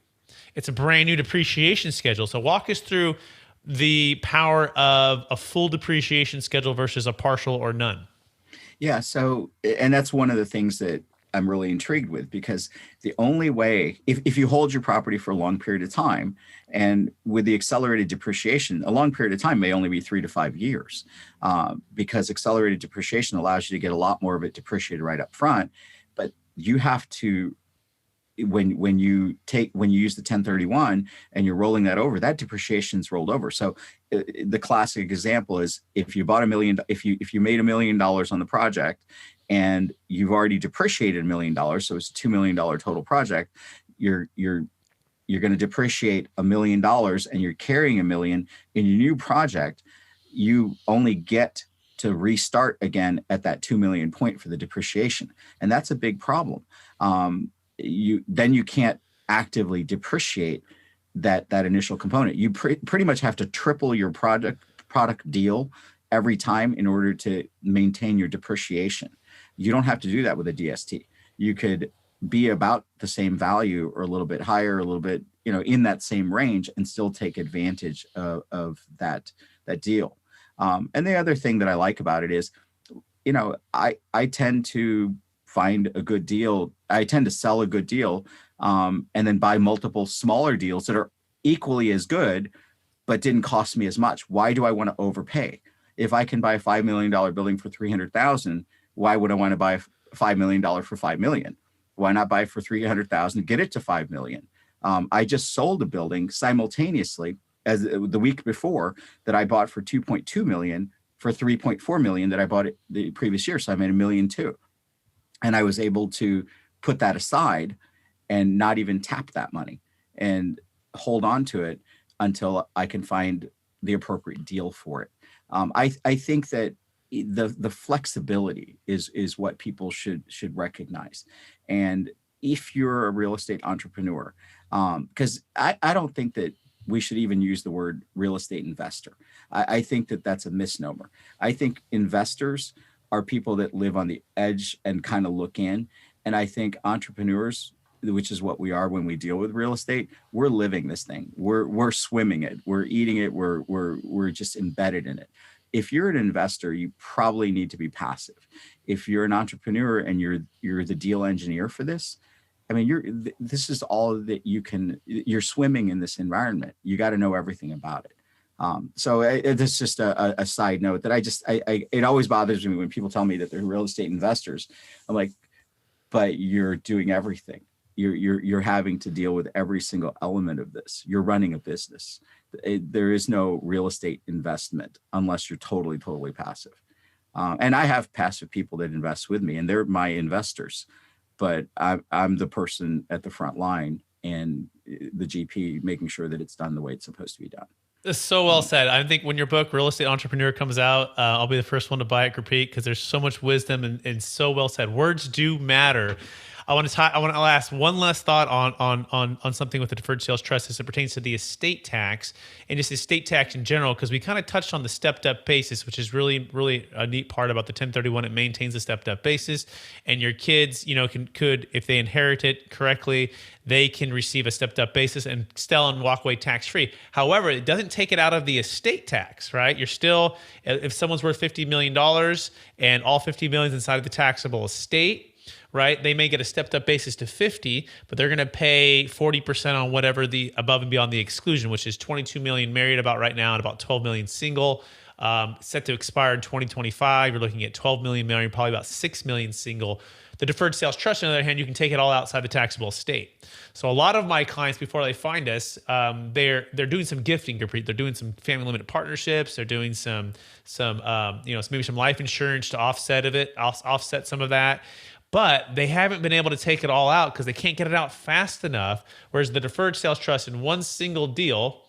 it's a brand new depreciation schedule. So walk us through the power of a full depreciation schedule versus a partial or none. Yeah. So, and that's one of the things that I'm really intrigued with, because the only way, if you hold your property for a long period of time, and with the accelerated depreciation, a long period of time may only be 3 to 5 years, because accelerated depreciation allows you to get a lot more of it depreciated right up front. But you have to, when you use the 1031 and you're rolling that over, that depreciation's rolled over. So the classic example is if you bought $1 million, if you made $1 million on the project and you've already depreciated $1 million, so it's a $2 million total project, you're going to depreciate $1 million and you're carrying $1 million in your new project. You only get to restart again at that 2 million point for the depreciation, and that's a big problem. You can't actively depreciate that initial component. You pretty much have to triple your product deal every time in order to maintain your depreciation. You don't have to do that with a DST. You could be about the same value or a little bit higher, a little bit, in that same range, and still take advantage of that deal. And the other thing that I like about it is, I tend to find a good deal. I tend to sell a good deal, and then buy multiple smaller deals that are equally as good, but didn't cost me as much. Why do I want to overpay? If I can buy a $5 million building for $300,000, why would I want to buy $5 million for $5 million? Why not buy for $300,000, get it to $5 million? I just sold a building simultaneously as the week before that I bought for $2.2 million for $3.4 million that I bought it the previous year. So I made $1.2 million. And I was able to put that aside and not even tap that money and hold on to it until I can find the appropriate deal for it. I think that the flexibility is what people should recognize. And if you're a real estate entrepreneur, because I don't think that we should even use the word real estate investor. I think that that's a misnomer. I think investors are people that live on the edge and kind of look in. And I think entrepreneurs, which is what we are when we deal with real estate, we're living this thing. We're swimming it. We're eating it. We're just embedded in it. If you're an investor, you probably need to be passive. If you're an entrepreneur and you're the deal engineer for this, I mean, this is all that you can. You're swimming in this environment. You got to know everything about it. So it's just a side note that it always bothers me when people tell me that they're real estate investors. I'm like, but you're doing everything. You're having to deal with every single element of this. You're running a business. There is no real estate investment unless you're totally passive. And I have passive people that invest with me, and they're my investors. But I'm the person at the front line and the GP making sure that it's done the way it's supposed to be done. That's so well said. I think when your book, Real Estate Entrepreneur, comes out, I'll be the first one to buy it, Gurpreet, because there's so much wisdom and so well said. Words do matter. I want to ask one last thought on something with the deferred sales trust as it pertains to the estate tax and just estate tax in general, because we kind of touched on the stepped up basis, which is really a neat part about the 1031. It maintains the stepped up basis, and your kids, could if they inherit it correctly, they can receive a stepped up basis and still and walk away tax free. However, it doesn't take it out of the estate tax, right? You're still, if someone's worth $50 million and all $50 million is inside of the taxable estate, right? They may get a stepped up basis to 50, but they're going to pay 40% on whatever the above and beyond the exclusion, which is 22 million married about right now and about 12 million single, set to expire in 2025. You're looking at 12 million married, probably about 6 million single. The deferred sales trust, on the other hand, you can take it all outside the taxable estate. So a lot of my clients, before they find us, they're doing some gifting, Gurpreet. They're doing some family limited partnerships. They're doing some maybe some life insurance to offset some of that. But they haven't been able to take it all out because they can't get it out fast enough. Whereas the deferred sales trust, in one single deal,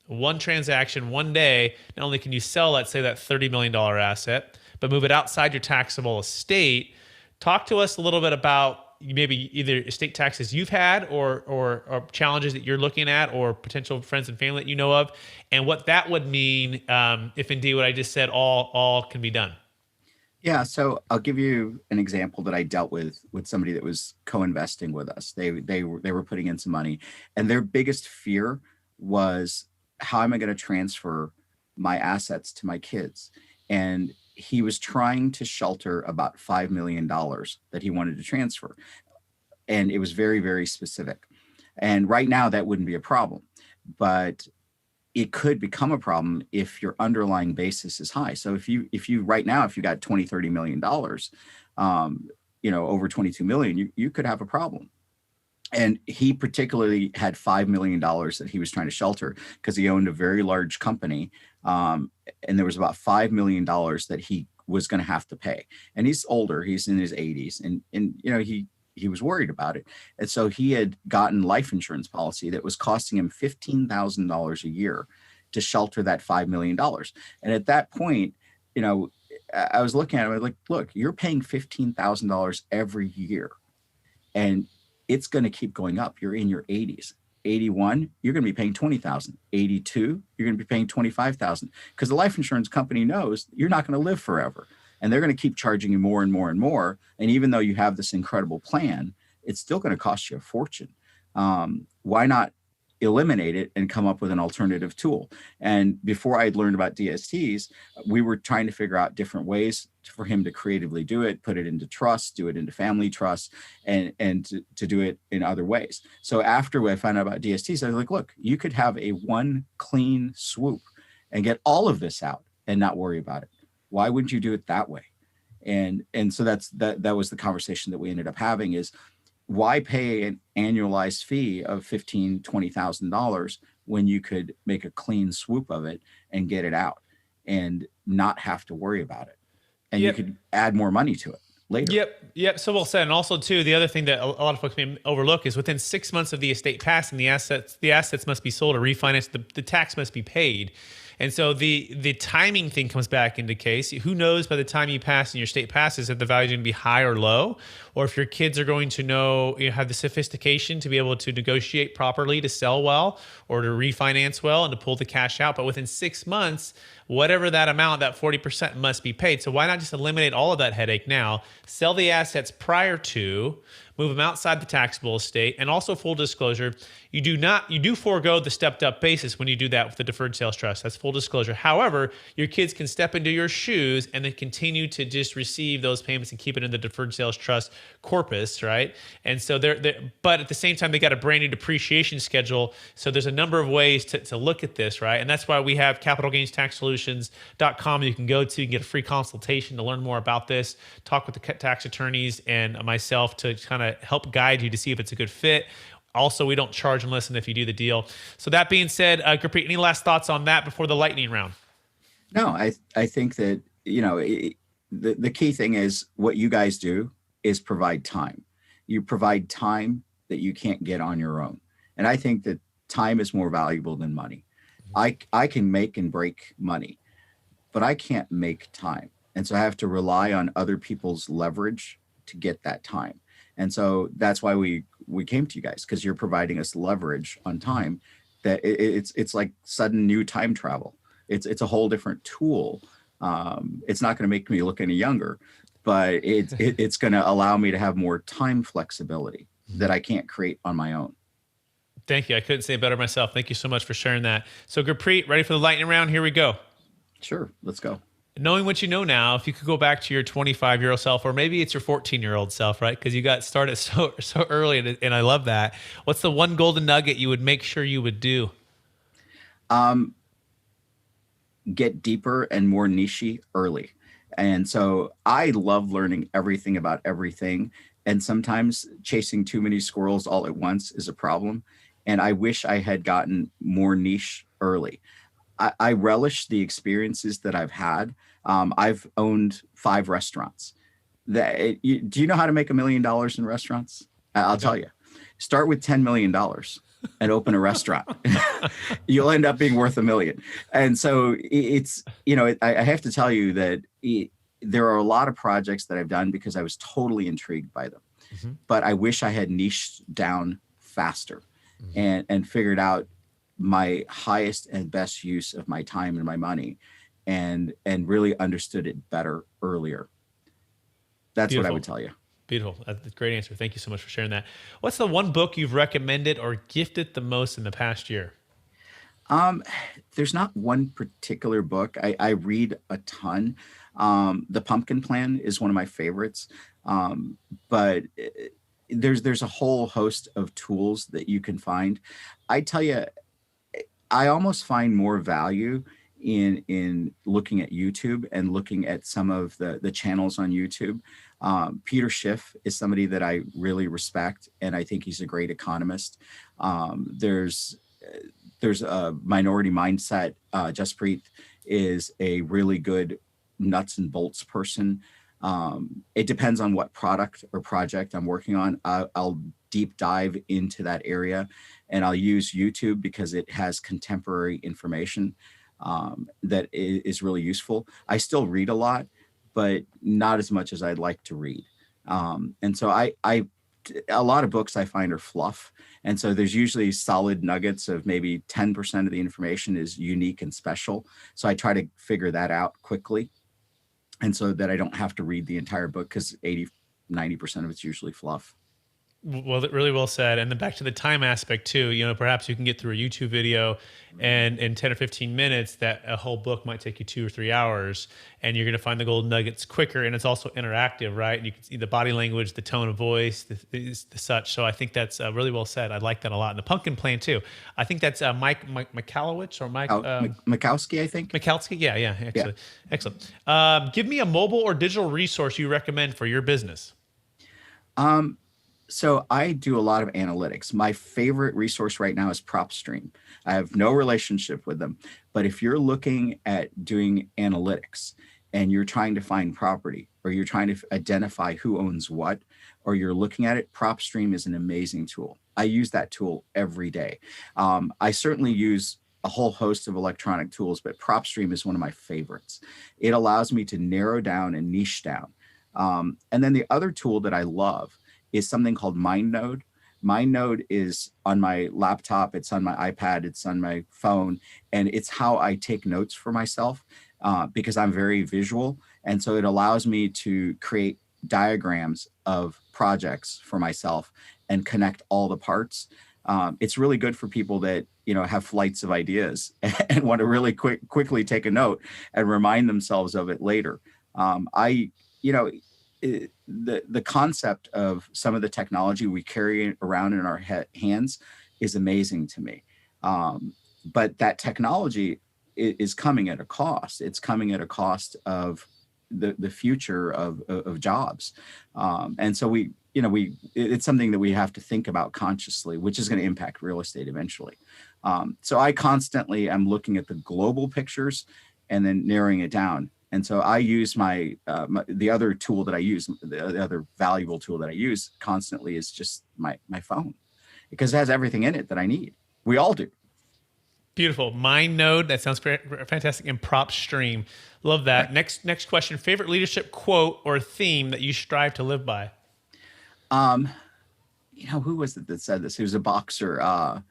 one transaction, one day, not only can you sell, let's say, that $30 million asset, but move it outside your taxable estate. Talk to us a little bit about maybe either estate taxes you've had or challenges that you're looking at or potential friends and family that you know of, and what that would mean if indeed what I just said all can be done. Yeah, so I'll give you an example that I dealt with somebody that was co-investing with us. They were putting in some money, and their biggest fear was, how am I going to transfer my assets to my kids? And he was trying to shelter about $5 million that he wanted to transfer, and it was very, very specific. And right now that wouldn't be a problem, but it could become a problem if your underlying basis is high. So if you right now, if you got $20-30 million, over 22 million, you could have a problem. And he particularly had $5 million that he was trying to shelter because he owned a very large company. And there was about $5 million that he was going to have to pay. And he's older, he's in his 80s, and he was worried about it. And so he had gotten life insurance policy that was costing him $15,000 a year to shelter that $5 million. And at that point, I was looking at him, I was like, look, you're paying $15,000 every year, and it's going to keep going up. You're in your 80s. 81, you're going to be paying $20,000. 82, you're going to be paying $25,000, because the life insurance company knows you're not going to live forever. And they're going to keep charging you more and more and more. And even though you have this incredible plan, it's still going to cost you a fortune. Why not eliminate it and come up with an alternative tool? And before I'd learned about DSTs, we were trying to figure out different ways for him to creatively do it, put it into trust, do it into family trust, and to do it in other ways. So after I found out about DSTs, I was like, look, you could have a one clean swoop and get all of this out and not worry about it. Why wouldn't you do it that way? And so that was the conversation that we ended up having, is why pay an annualized fee of $15,000-$20,000 when you could make a clean swoop of it and get it out and not have to worry about it? And you could add more money to it later. Yep. So well said. And also too, the other thing that a lot of folks may overlook is within 6 months of the estate passing, the assets must be sold or refinanced. The tax must be paid. And so the timing thing comes back into case. Who knows by the time you pass and your state passes if the value is going to be high or low, or if your kids are going to know, have the sophistication to be able to negotiate properly, to sell well, or to refinance well, and to pull the cash out. But within 6 months, whatever that amount, that 40% must be paid. So why not just eliminate all of that headache now, sell the assets prior to, move them outside the taxable estate, and also full disclosure, you do forego the stepped up basis when you do that with the deferred sales trust. That's full disclosure. However, your kids can step into your shoes and then continue to just receive those payments and keep it in the deferred sales trust corpus, right? And so but at the same time, they got a brand new depreciation schedule. So there's a number of ways to look at this, right? And that's why we have capitalgainstaxsolutions.com. You can go to, you can get a free consultation to learn more about this, talk with the tax attorneys and myself to kind of help guide you to see if it's a good fit. Also, we don't charge and listen if you do the deal. So that being said, Gurpreet, any last thoughts on that before the lightning round? No, I think that, the key thing is what you guys do is provide time. You provide time that you can't get on your own. And I think that time is more valuable than money. I can make and break money, but I can't make time. And so I have to rely on other people's leverage to get that time. And so that's why we came to you guys, because you're providing us leverage on time that it's like sudden new time travel. It's a whole different tool. It's not going to make me look any younger, but it's going to allow me to have more time flexibility that I can't create on my own. Thank you. I couldn't say it better myself. Thank you so much for sharing that. So Gurpreet, ready for the lightning round? Here we go. Sure. Let's go. Knowing what you know now, if you could go back to your 25-year-old self, or maybe it's your 14-year-old self, right? Because you got started so early, and I love that. What's the one golden nugget you would make sure you would do? Get deeper and more niche-y early. And so I love learning everything about everything. And sometimes chasing too many squirrels all at once is a problem. And I wish I had gotten more niche early. I relish the experiences that I've had. I've owned 5 restaurants. Do you know how to make $1 million in restaurants? I'll tell you. Start with $10 million and open a restaurant. You'll end up being worth $1 million. And so it's, I have to tell you that there are a lot of projects that I've done because I was totally intrigued by them. Mm-hmm. But I wish I had niched down faster and figured out my highest and best use of my time and my money and really understood it better earlier. That's Beautiful. What I would tell you. Beautiful. That's a great answer. Thank you so much for sharing that. What's the one book you've recommended or gifted the most in the past year? There's not one particular book. I read a ton. The Pumpkin Plan is one of my favorites. But there's a whole host of tools that you can find. I tell you, I almost find more value in looking at YouTube and looking at some of the channels on YouTube. Peter Schiff is somebody that I really respect, and I think he's a great economist. There's a Minority Mindset. Gurpreet is a really good nuts and bolts person. It depends on what product or project I'm working on. I'll deep dive into that area, and I'll use YouTube because it has contemporary information that is really useful. I still read a lot, but not as much as I'd like to read. And so a lot of books I find are fluff. And so there's usually solid nuggets of maybe 10% of the information is unique and special. So I try to figure that out quickly. And so that I don't have to read the entire book because 90% of it's usually fluff. Well, really well said. And then back to the time aspect too, perhaps you can get through a YouTube video and in 10 or 15 minutes that a whole book might take you 2 or 3 hours, and you're going to find the gold nuggets quicker. And it's also interactive, right? And you can see the body language, the tone of voice, the such. So I think that's really well said. I like that a lot. And the Pumpkin Plan too. I think that's Mike Michalowicz or Mike Mikowski, I think. Mikowski. Yeah. Excellent. Give me a mobile or digital resource you recommend for your business. So I do a lot of analytics. My favorite resource right now is PropStream. I have no relationship with them, but if you're looking at doing analytics and you're trying to find property, or you're trying to identify who owns what, or you're looking at it, PropStream is an amazing tool. I use that tool every day. I certainly use a whole host of electronic tools, but PropStream is one of my favorites. It allows me to narrow down and niche down. And then the other tool that I love is something called MindNode. MindNode is on my laptop, it's on my iPad, it's on my phone, and it's how I take notes for myself because I'm very visual. And so it allows me to create diagrams of projects for myself and connect all the parts. It's really good for people that, have flights of ideas and want to really quickly take a note and remind themselves of it later. The concept of some of the technology we carry around in our hands is amazing to me. But that technology is coming at a cost. It's coming at a cost of the future of jobs. And so it's something that we have to think about consciously, which is going to impact real estate eventually. So I constantly am looking at the global pictures and then narrowing it down. And so I use the other tool that I use, the other valuable tool that I use constantly is just my phone, because it has everything in it that I need. We all do. Beautiful. MindNode, that sounds fantastic. And PropStream, love that. Right. Next question, favorite leadership quote or theme that you strive to live by? Who was it that said this? He was a boxer.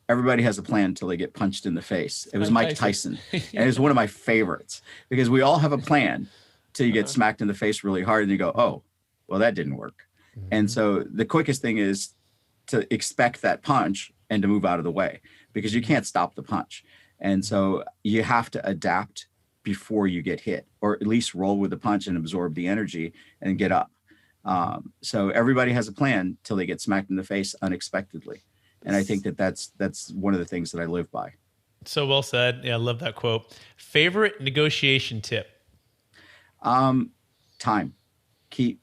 Everybody has a plan until they get punched in the face. It was Mike Tyson. And it was one of my favorites because we all have a plan till you get smacked in the face really hard and you go, oh, well, that didn't work. Mm-hmm. And so the quickest thing is to expect that punch and to move out of the way because you can't stop the punch. And so you have to adapt before you get hit, or at least roll with the punch and absorb the energy and get up. So everybody has a plan till they get smacked in the face unexpectedly. And I think that's one of the things that I live by. So well said. Yeah, I love that quote. Favorite negotiation tip? Time. Keep,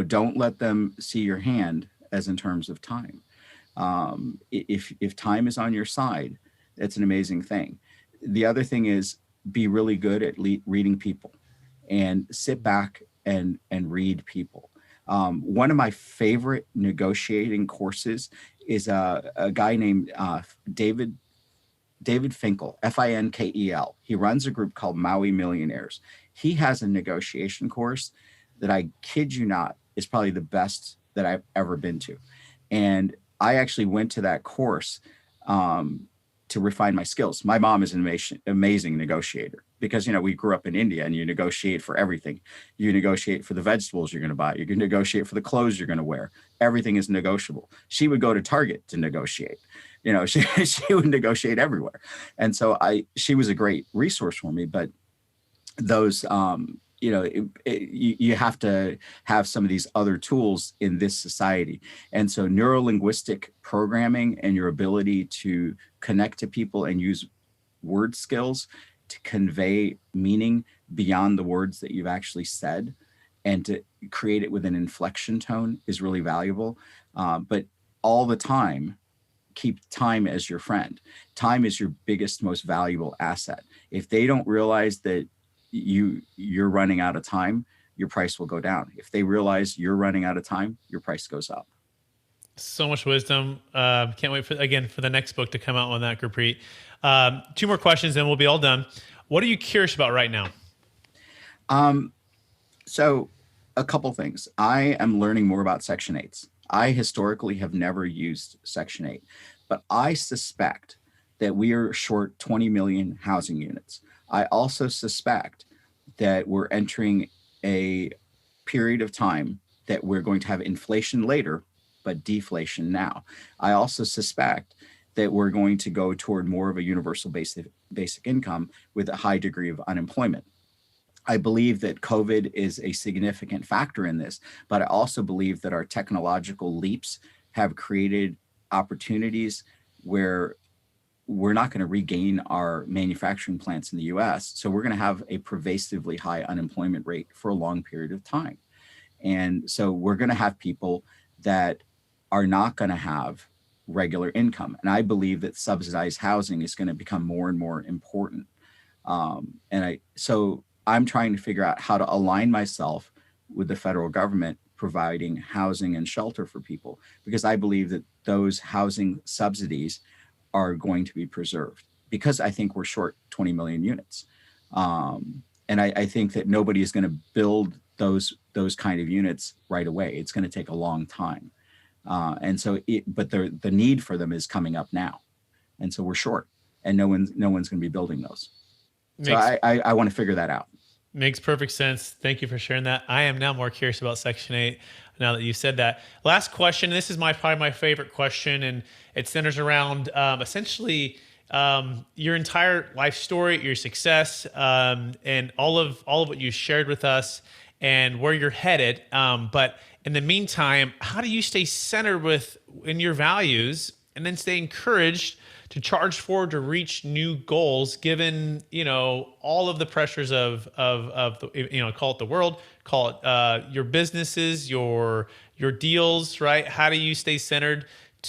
don't let them see your hand as in terms of time. If time is on your side, it's an amazing thing. The other thing is be really good at reading people and sit back and read people. One of my favorite negotiating courses is a guy named David Finkel, Finkel. He runs a group called Maui Millionaires. He has a negotiation course that, I kid you not, is probably the best that I've ever been to. And I actually went to that course to refine my skills. My mom is an amazing negotiator because, we grew up in India and you negotiate for everything. You negotiate for the vegetables you're going to buy. You can negotiate for the clothes you're going to wear. Everything is negotiable. She would go to Target to negotiate. She would negotiate everywhere. And so she was a great resource for me, but those, you have to have some of these other tools in this society. And so neuro-linguistic programming and your ability to connect to people and use word skills to convey meaning beyond the words that you've actually said and to create it with an inflection tone is really valuable. But all the time, keep time as your friend. Time is your biggest, most valuable asset. If they don't realize that you're running out of time, your price will go down. If they realize you're running out of time, your price goes up. So much wisdom. Can't wait for the next book to come out on that, Gurpreet. 2 more questions and we'll be all done. What are you curious about right now? So a couple things. I am learning more about Section 8s. I historically have never used Section 8, but I suspect that we are short 20 million housing units. I also suspect that we're entering a period of time that we're going to have inflation later, but deflation now. I also suspect that we're going to go toward more of a universal basic income with a high degree of unemployment. I believe that COVID is a significant factor in this, but I also believe that our technological leaps have created opportunities where we're not going to regain our manufacturing plants in the US. So we're going to have a pervasively high unemployment rate for a long period of time. And so we're going to have people that are not going to have regular income. And I believe that subsidized housing is going to become more and more important. So I'm trying to figure out how to align myself with the federal government providing housing and shelter for people, because I believe that those housing subsidies are going to be preserved, because I think we're short 20 million units. And I think that nobody is going to build those kind of units right away. It's going to take a long time. And so, but the need for them is coming up now. And so we're short, and no one's going to be building those. So I want to figure that out. Makes perfect sense. Thank you for sharing that. I am now more curious about Section 8 now that you said that. Last question. This is probably my favorite question, and it centers around essentially your entire life story, your success, and all of what you shared with us, and where you're headed. But in the meantime, how do you stay centered in your values, and then stay encouraged to charge forward to reach new goals, given all of the pressures of the, call it the world, call it your businesses, your deals, right? How do you stay centered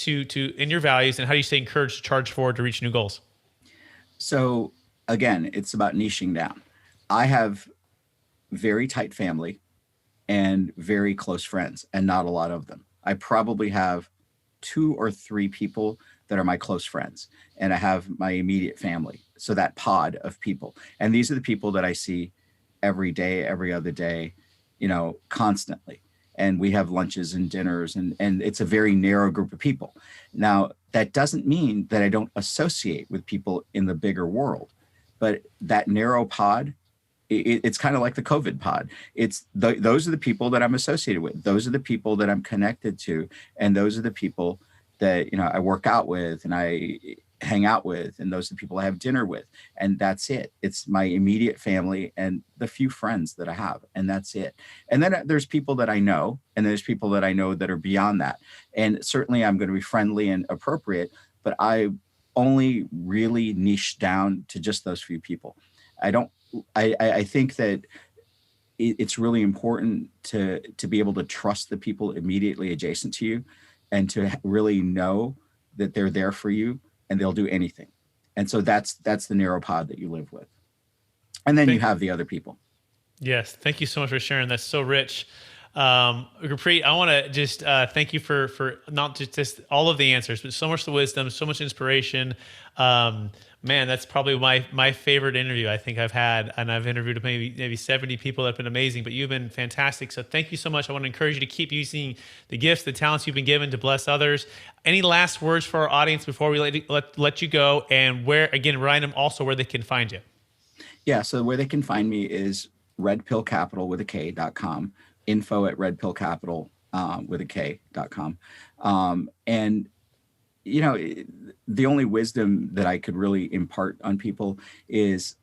in your values, and how do you stay encouraged to charge forward to reach new goals? So again, it's about niching down. I have very tight family and very close friends, and not a lot of them. I probably have 2 or 3 people that are my close friends, and I have my immediate family. So that pod of people, and these are the people that I see every day, every other day, constantly. And we have lunches and dinners, and it's a very narrow group of people. Now, that doesn't mean that I don't associate with people in the bigger world, but that narrow pod, it's kind of like the COVID pod. Those are the people that I'm associated with. Those are the people that I'm connected to. And those are the people that, I work out with and I hang out with, and those are the people I have dinner with. And that's it. It's my immediate family and the few friends that I have, and that's it. And then there's people that I know, and there's people that I know that are beyond that. And certainly I'm going to be friendly and appropriate, but I only really niche down to just those few people. I think that it's really important to be able to trust the people immediately adjacent to you, and to really know that they're there for you and they'll do anything. And so that's the narrow pod that you live with. And then you have the other people. Yes. Thank you so much for sharing. That's so rich. Gurpreet, I want to just thank you for not just all of the answers, but so much the wisdom, so much inspiration. Man, that's probably my favorite interview I think I've had, and I've interviewed maybe 70 people that have been amazing, but you've been fantastic. So thank you so much. I want to encourage you to keep using the gifts, the talents you've been given to bless others. Any last words for our audience before we let you go, and remind them also where they can find you? Yeah, so where they can find me is redpillcapital with a K.com, info@redpillcapital with a K.com. And the only wisdom that I could really impart on people is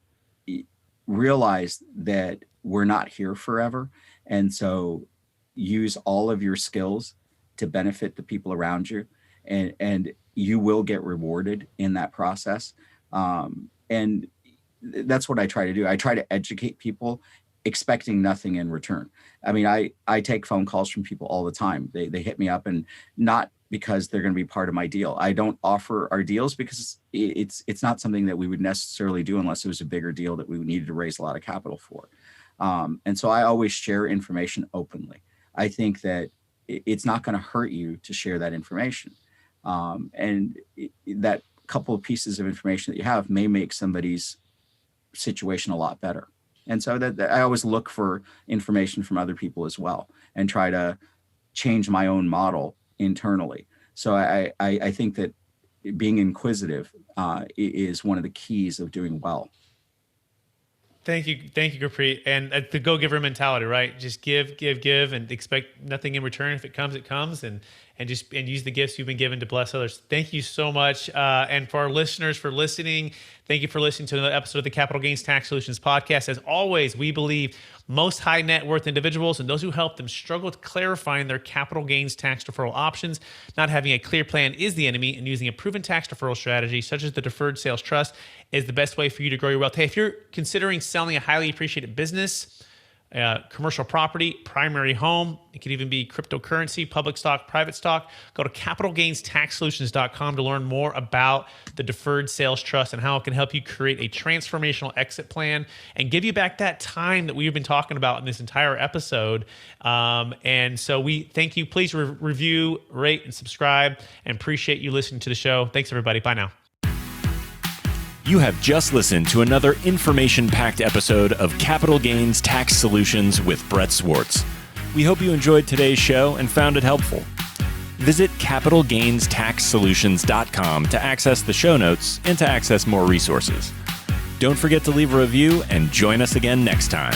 realize that we're not here forever. And so use all of your skills to benefit the people around you, and you will get rewarded in that process. And that's what I try to do. I try to educate people, expecting nothing in return. I mean, I take phone calls from people all the time. They hit me up, and not because they're going to be part of my deal. I don't offer our deals because it's not something that we would necessarily do unless it was a bigger deal that we needed to raise a lot of capital for. And so I always share information openly. I think that it's not going to hurt you to share that information. And that couple of pieces of information that you have may make somebody's situation a lot better. And so that I always look for information from other people as well, and try to change my own model internally. So I think that being inquisitive is one of the keys of doing well. Thank you, Gurpreet. And the go-giver mentality, right? Just give, and expect nothing in return. If it comes, it comes, and use the gifts you've been given to bless others. Thank you so much. And for our listeners for listening, thank you for listening to another episode of the Capital Gains Tax Solutions podcast. As always, we believe most high net worth individuals and those who help them struggle with clarifying their capital gains tax deferral options. Not having a clear plan is the enemy, and using a proven tax deferral strategy such as the Deferred Sales Trust is the best way for you to grow your wealth. Hey, if you're considering selling a highly appreciated business, commercial property, primary home, it could even be cryptocurrency, public stock, private stock, go to capitalgainstaxsolutions.com to learn more about the Deferred Sales Trust and how it can help you create a transformational exit plan and give you back that time that we've been talking about in this entire episode. And so we thank you. Please review, rate, and subscribe, and appreciate you listening to the show. Thanks, everybody. Bye now. You have just listened to another information-packed episode of Capital Gains Tax Solutions with Brett Swarts. We hope you enjoyed today's show and found it helpful. Visit capitalgainstaxsolutions.com to access the show notes and to access more resources. Don't forget to leave a review and join us again next time.